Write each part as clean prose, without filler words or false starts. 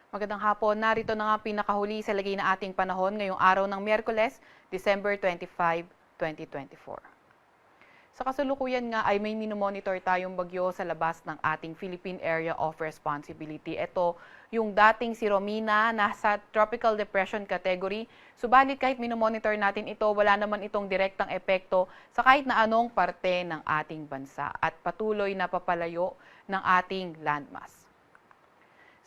Magandang hapon. Narito na nga pinakahuli sa lagay na ating panahon ngayong araw ng Miyerkules, December 25, 2024. Sa kasalukuyan nga ay may minomonitor tayong bagyo sa labas ng ating Philippine Area of Responsibility. Ito yung dating si Romina, nasa Tropical Depression category. Subalit kahit minomonitor natin ito, wala naman itong direktang epekto sa kahit na anong parte ng ating bansa at patuloy na papalayo ng ating landmass.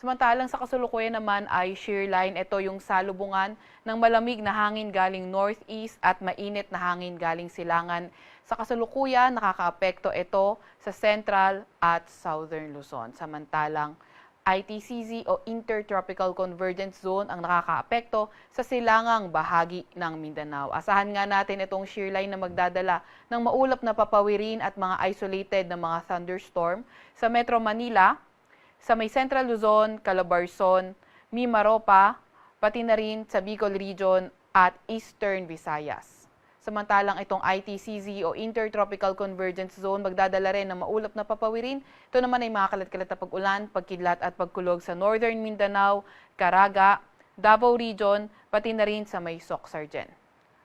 Samantalang sa kasalukuyan naman ay shear line. Ito yung salubungan ng malamig na hangin galing northeast at mainit na hangin galing silangan. Sa kasalukuyan, nakakaapekto ito sa central at southern Luzon. Samantalang ITCZ o Intertropical Convergence Zone ang nakakaapekto sa silangang bahagi ng Mindanao. Asahan nga natin itong shear line na magdadala ng maulap na papawirin at mga isolated na mga thunderstorm sa Metro Manila, sa may Central Luzon, Calabarzon, Mimaropa, pati na rin sa Bicol Region at Eastern Visayas. Samantalang itong ITCZ o Intertropical Convergence Zone magdadala rin ng maulap na papawirin. Ito naman ay mga kalat-kalat na pag-ulan, pagkidlat at pagkulog sa Northern Mindanao, Caraga, Davao Region, pati na rin sa may Soc-Sargen.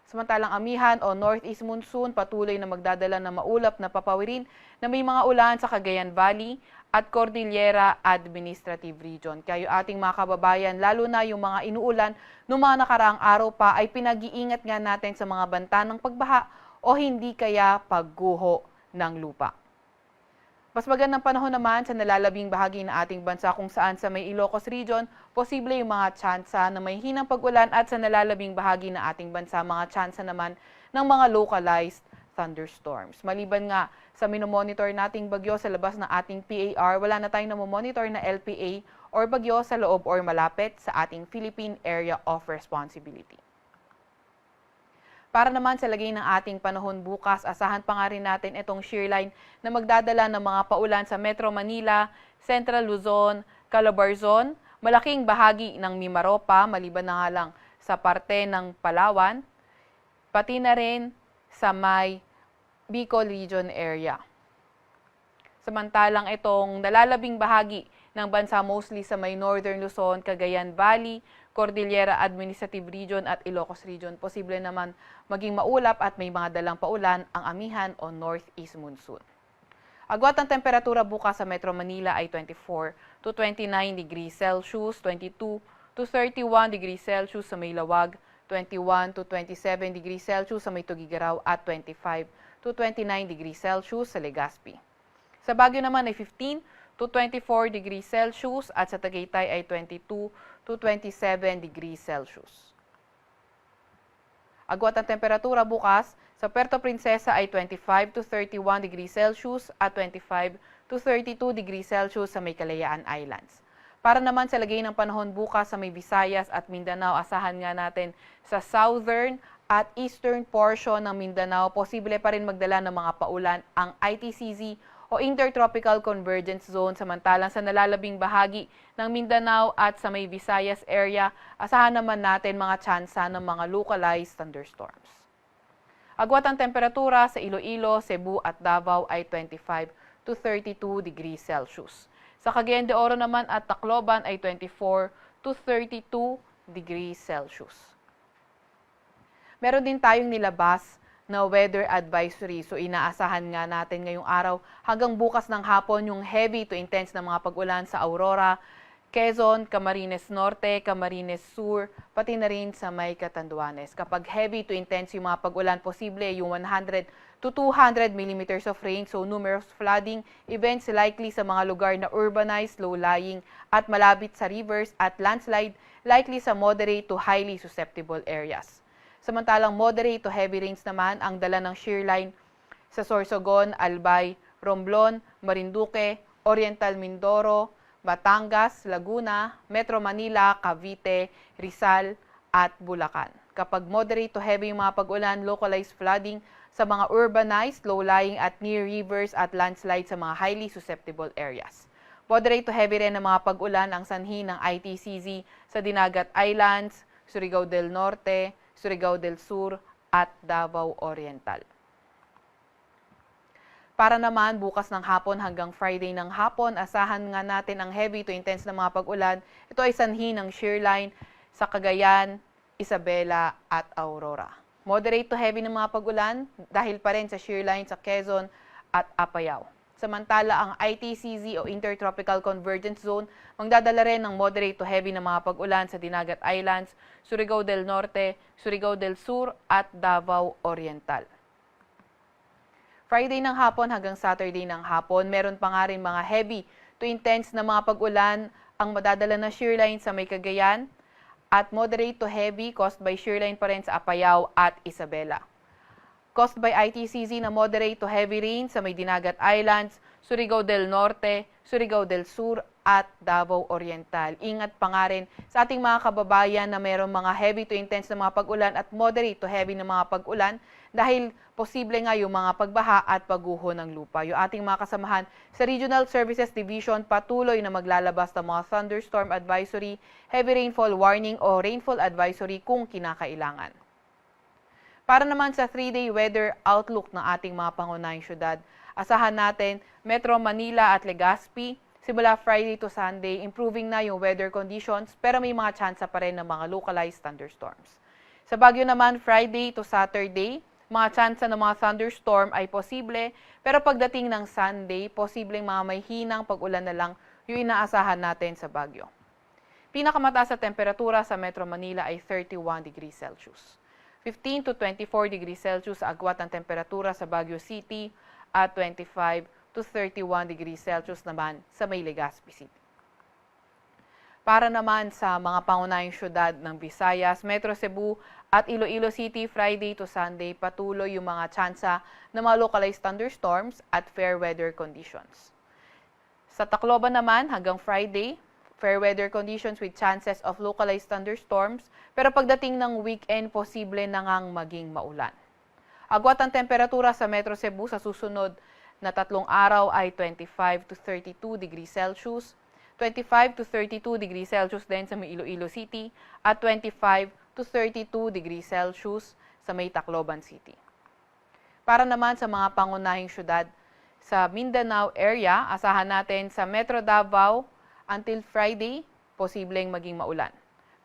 Samantalang amihan o northeast monsoon patuloy na magdadala ng maulap na papawirin na may mga ulan sa Cagayan Valley at Cordillera Administrative Region. Kaya yung ating mga kababayan, lalo na yung mga inuulan noong mga nakaraang araw pa ay pinag-iingat nga natin sa mga banta ng pagbaha o hindi kaya pagguho ng lupa. Mas magandang panahon naman sa nalalabing bahagi ng ating bansa kung saan sa may Ilocos Region, posible yung mga tsansa na may hinang pag-ulan at sa nalalabing bahagi ng ating bansa, mga tsansa naman ng mga localized thunderstorms. Maliban nga sa minomonitor nating bagyo sa labas ng ating PAR, wala na tayong namomonitor na LPA or bagyo sa loob or malapit sa ating Philippine Area of Responsibility. Para naman sa lagay ng ating panahon bukas, asahan pa nga rin natin itong shear line na magdadala ng mga paulan sa Metro Manila, Central Luzon, Calabarzon, malaking bahagi ng Mimaropa, maliban na nga lang sa parte ng Palawan, pati na rin sa may Bicol Region area. Samantalang itong nalalabing bahagi ng bansa mostly sa may Northern Luzon, Cagayan Valley, Cordillera Administrative Region at Ilocos Region, posible naman maging maulap at may mga dalang paulan ang amihan o northeast monsoon. Agwat ang temperatura bukas sa Metro Manila ay 24 to 29 degrees Celsius, 22 to 31 degrees Celsius sa may Lawag, 21 to 27 degrees Celsius sa may Tugigaraw at 25 to 29 degrees Celsius sa Legazpi. Sa Baguio naman ay 15 to 24 degrees Celsius at sa Tagaytay ay 22 to 27 degrees Celsius. Agwat ang temperatura bukas sa Puerto Princesa ay 25 to 31 degrees Celsius at 25 to 32 degrees Celsius sa may Kalayaan Islands. Para naman sa lagay ng panahon bukas sa may Visayas at Mindanao, asahan nga natin sa southern at eastern portion ng Mindanao, posible pa rin magdala ng mga paulan ang ITCZ o Intertropical Convergence Zone, samantalang sa nalalabing bahagi ng Mindanao at sa may Visayas area, asahan naman natin mga tsansa ng mga localized thunderstorms. Agwat ang temperatura sa Iloilo, Cebu at Davao ay 25 to 32 degrees Celsius. Sa Cagayan de Oro naman at Tacloban ay 24 to 32 degrees Celsius. Meron din tayong nilabas na weather advisory. So inaasahan nga natin ngayong araw hanggang bukas ng hapon yung heavy to intense na mga pag-ulan sa Aurora, Quezon, Camarines Norte, Camarines Sur, pati na rin sa may Catanduanes. Kapag heavy to intense yung mga pag-ulan, posible yung 100 to 200 millimeters of rain. So numerous flooding events likely sa mga lugar na urbanized, low-lying at malapit sa rivers at landslide likely sa moderate to highly susceptible areas. Samantalang moderate to heavy rains naman ang dala ng shear line sa Sorsogon, Albay, Romblon, Marinduque, Oriental Mindoro, Batangas, Laguna, Metro Manila, Cavite, Rizal at Bulacan. Kapag moderate to heavy yung mga pag-ulan, localized flooding sa mga urbanized, low-lying at near rivers at landslide sa mga highly susceptible areas. Moderate to heavy rin ang mga pag-ulan ang sanhi ng ITCZ sa Dinagat Islands, Surigao del Norte, Surigao del Sur at Davao Oriental. Para naman bukas ng hapon hanggang Friday ng hapon, asahan nga natin ang heavy to intense na mga pag-ulan. Ito ay sanhi ng shear line sa Cagayan, Isabela at Aurora. Moderate to heavy ng mga pag-ulan dahil pa rin sa shear line sa Quezon at Apayao. Samantala, ang ITCZ o Intertropical Convergence Zone magdadala rin ng moderate to heavy na mga pag-ulan sa Dinagat Islands, Surigao del Norte, Surigao del Sur at Davao Oriental. Friday ng hapon hanggang Saturday ng hapon, meron pa nga rin mga heavy to intense na mga pag-ulan ang madadala na shear line sa may Cagayan at moderate to heavy caused by shear line pa rin sa Apayao at Isabela. Caused by ITCZ na moderate to heavy rain sa may Dinagat Islands, Surigao del Norte, Surigao del Sur at Davao Oriental. Ingat pa nga rin sa ating mga kababayan na mayroong mga heavy to intense na mga pag-ulan at moderate to heavy na mga pag-ulan dahil posible nga yung mga pagbaha at pagguho ng lupa. Yung ating mga kasamahan sa Regional Services Division patuloy na maglalabas ng mga thunderstorm advisory, heavy rainfall warning o rainfall advisory kung kinakailangan. Para naman sa 3-day weather outlook ng ating mga pangunahing syudad, asahan natin Metro Manila at Legazpi, simula Friday to Sunday, improving na yung weather conditions pero may mga tsansa pa rin ng mga localized thunderstorms. Sa Baguio naman, Friday to Saturday, mga tsansa ng mga thunderstorm ay posible pero pagdating ng Sunday, posibleng mga may hinang pag-ulan na lang yung inaasahan natin sa Baguio. Pinakamataas na temperatura sa Metro Manila ay 31 degrees Celsius. 15 to 24 degrees Celsius sa agwat ng temperatura sa Baguio City at 25 to 31 degrees Celsius naman sa may Legazpi City. Para naman sa mga pangunahing syudad ng Visayas, Metro Cebu at Iloilo City, Friday to Sunday, patuloy yung mga tsansa ng mga localized thunderstorms at fair weather conditions. Sa Tacloban naman, hanggang Friday, fair weather conditions with chances of localized thunderstorms, pero pagdating ng weekend, posible na ngang maging maulan. Agwat ang temperatura sa Metro Cebu sa susunod na 3 araw ay 25 to 32 degrees Celsius, 25 to 32 degrees Celsius din sa may Iloilo City at 25 to 32 degrees Celsius sa may Tacloban City. Para naman sa mga pangunahing syudad sa Mindanao area, asahan natin sa Metro Davao until Friday, posibleng maging maulan.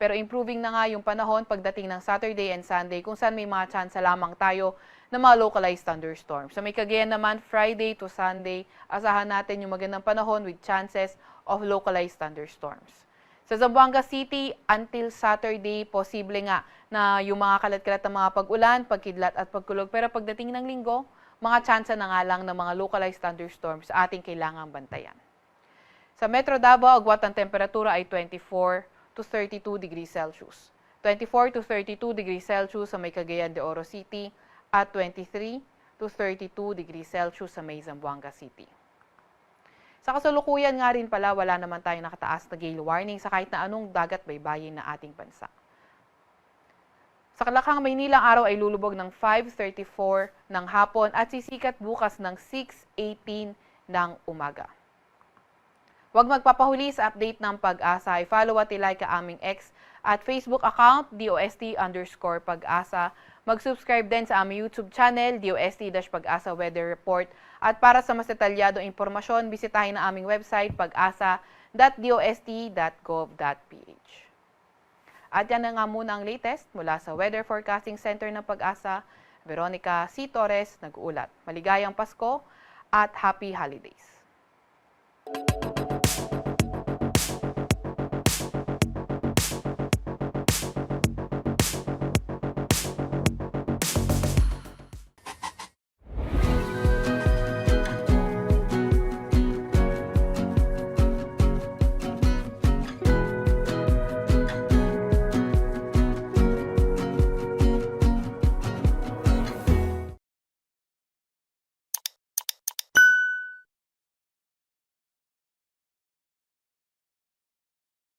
Pero improving na nga yung panahon pagdating ng Saturday and Sunday kung saan may mga tsansa lamang tayo ng mga localized thunderstorms. Sa may Cagayan naman, Friday to Sunday, asahan natin yung magandang panahon with chances of localized thunderstorms. Sa Zamboanga City, until Saturday, posible nga na yung mga kalat-kalat na mga pag-ulan, pagkidlat at pagkulog. Pero pagdating ng linggo, mga tsansa na nga lang ng mga localized thunderstorms sa ating kailangang bantayan. Sa Metro Davao, agwat ang temperatura ay 24 to 32 degrees Celsius. 24 to 32 degrees Celsius sa may Cagayan de Oro City at 23 to 32 degrees Celsius sa may Zamboanga City. Sa kasalukuyan nga rin pala, wala naman tayong nakataas na gale warning sa kahit na anong dagat baybayin na ating bansa. Sa Kalakang Maynila, araw ay lulubog ng 5:34 ng hapon at sisikat bukas ng 6:18 ng umaga. Huwag magpapahuli sa update ng Pag-asa. I-follow at i-like ang aming X at Facebook account, DOST_Pag-asa. Mag-subscribe din sa aming YouTube channel, DOST-Pag-asa Weather Report. At para sa mas detalyadong impormasyon, bisitahin ang aming website, pag-asa.dost.gov.ph. At yan na nga muna ang latest mula sa Weather Forecasting Center ng Pag-asa. Veronica C. Torres nag-uulat. Maligayang Pasko at Happy Holidays!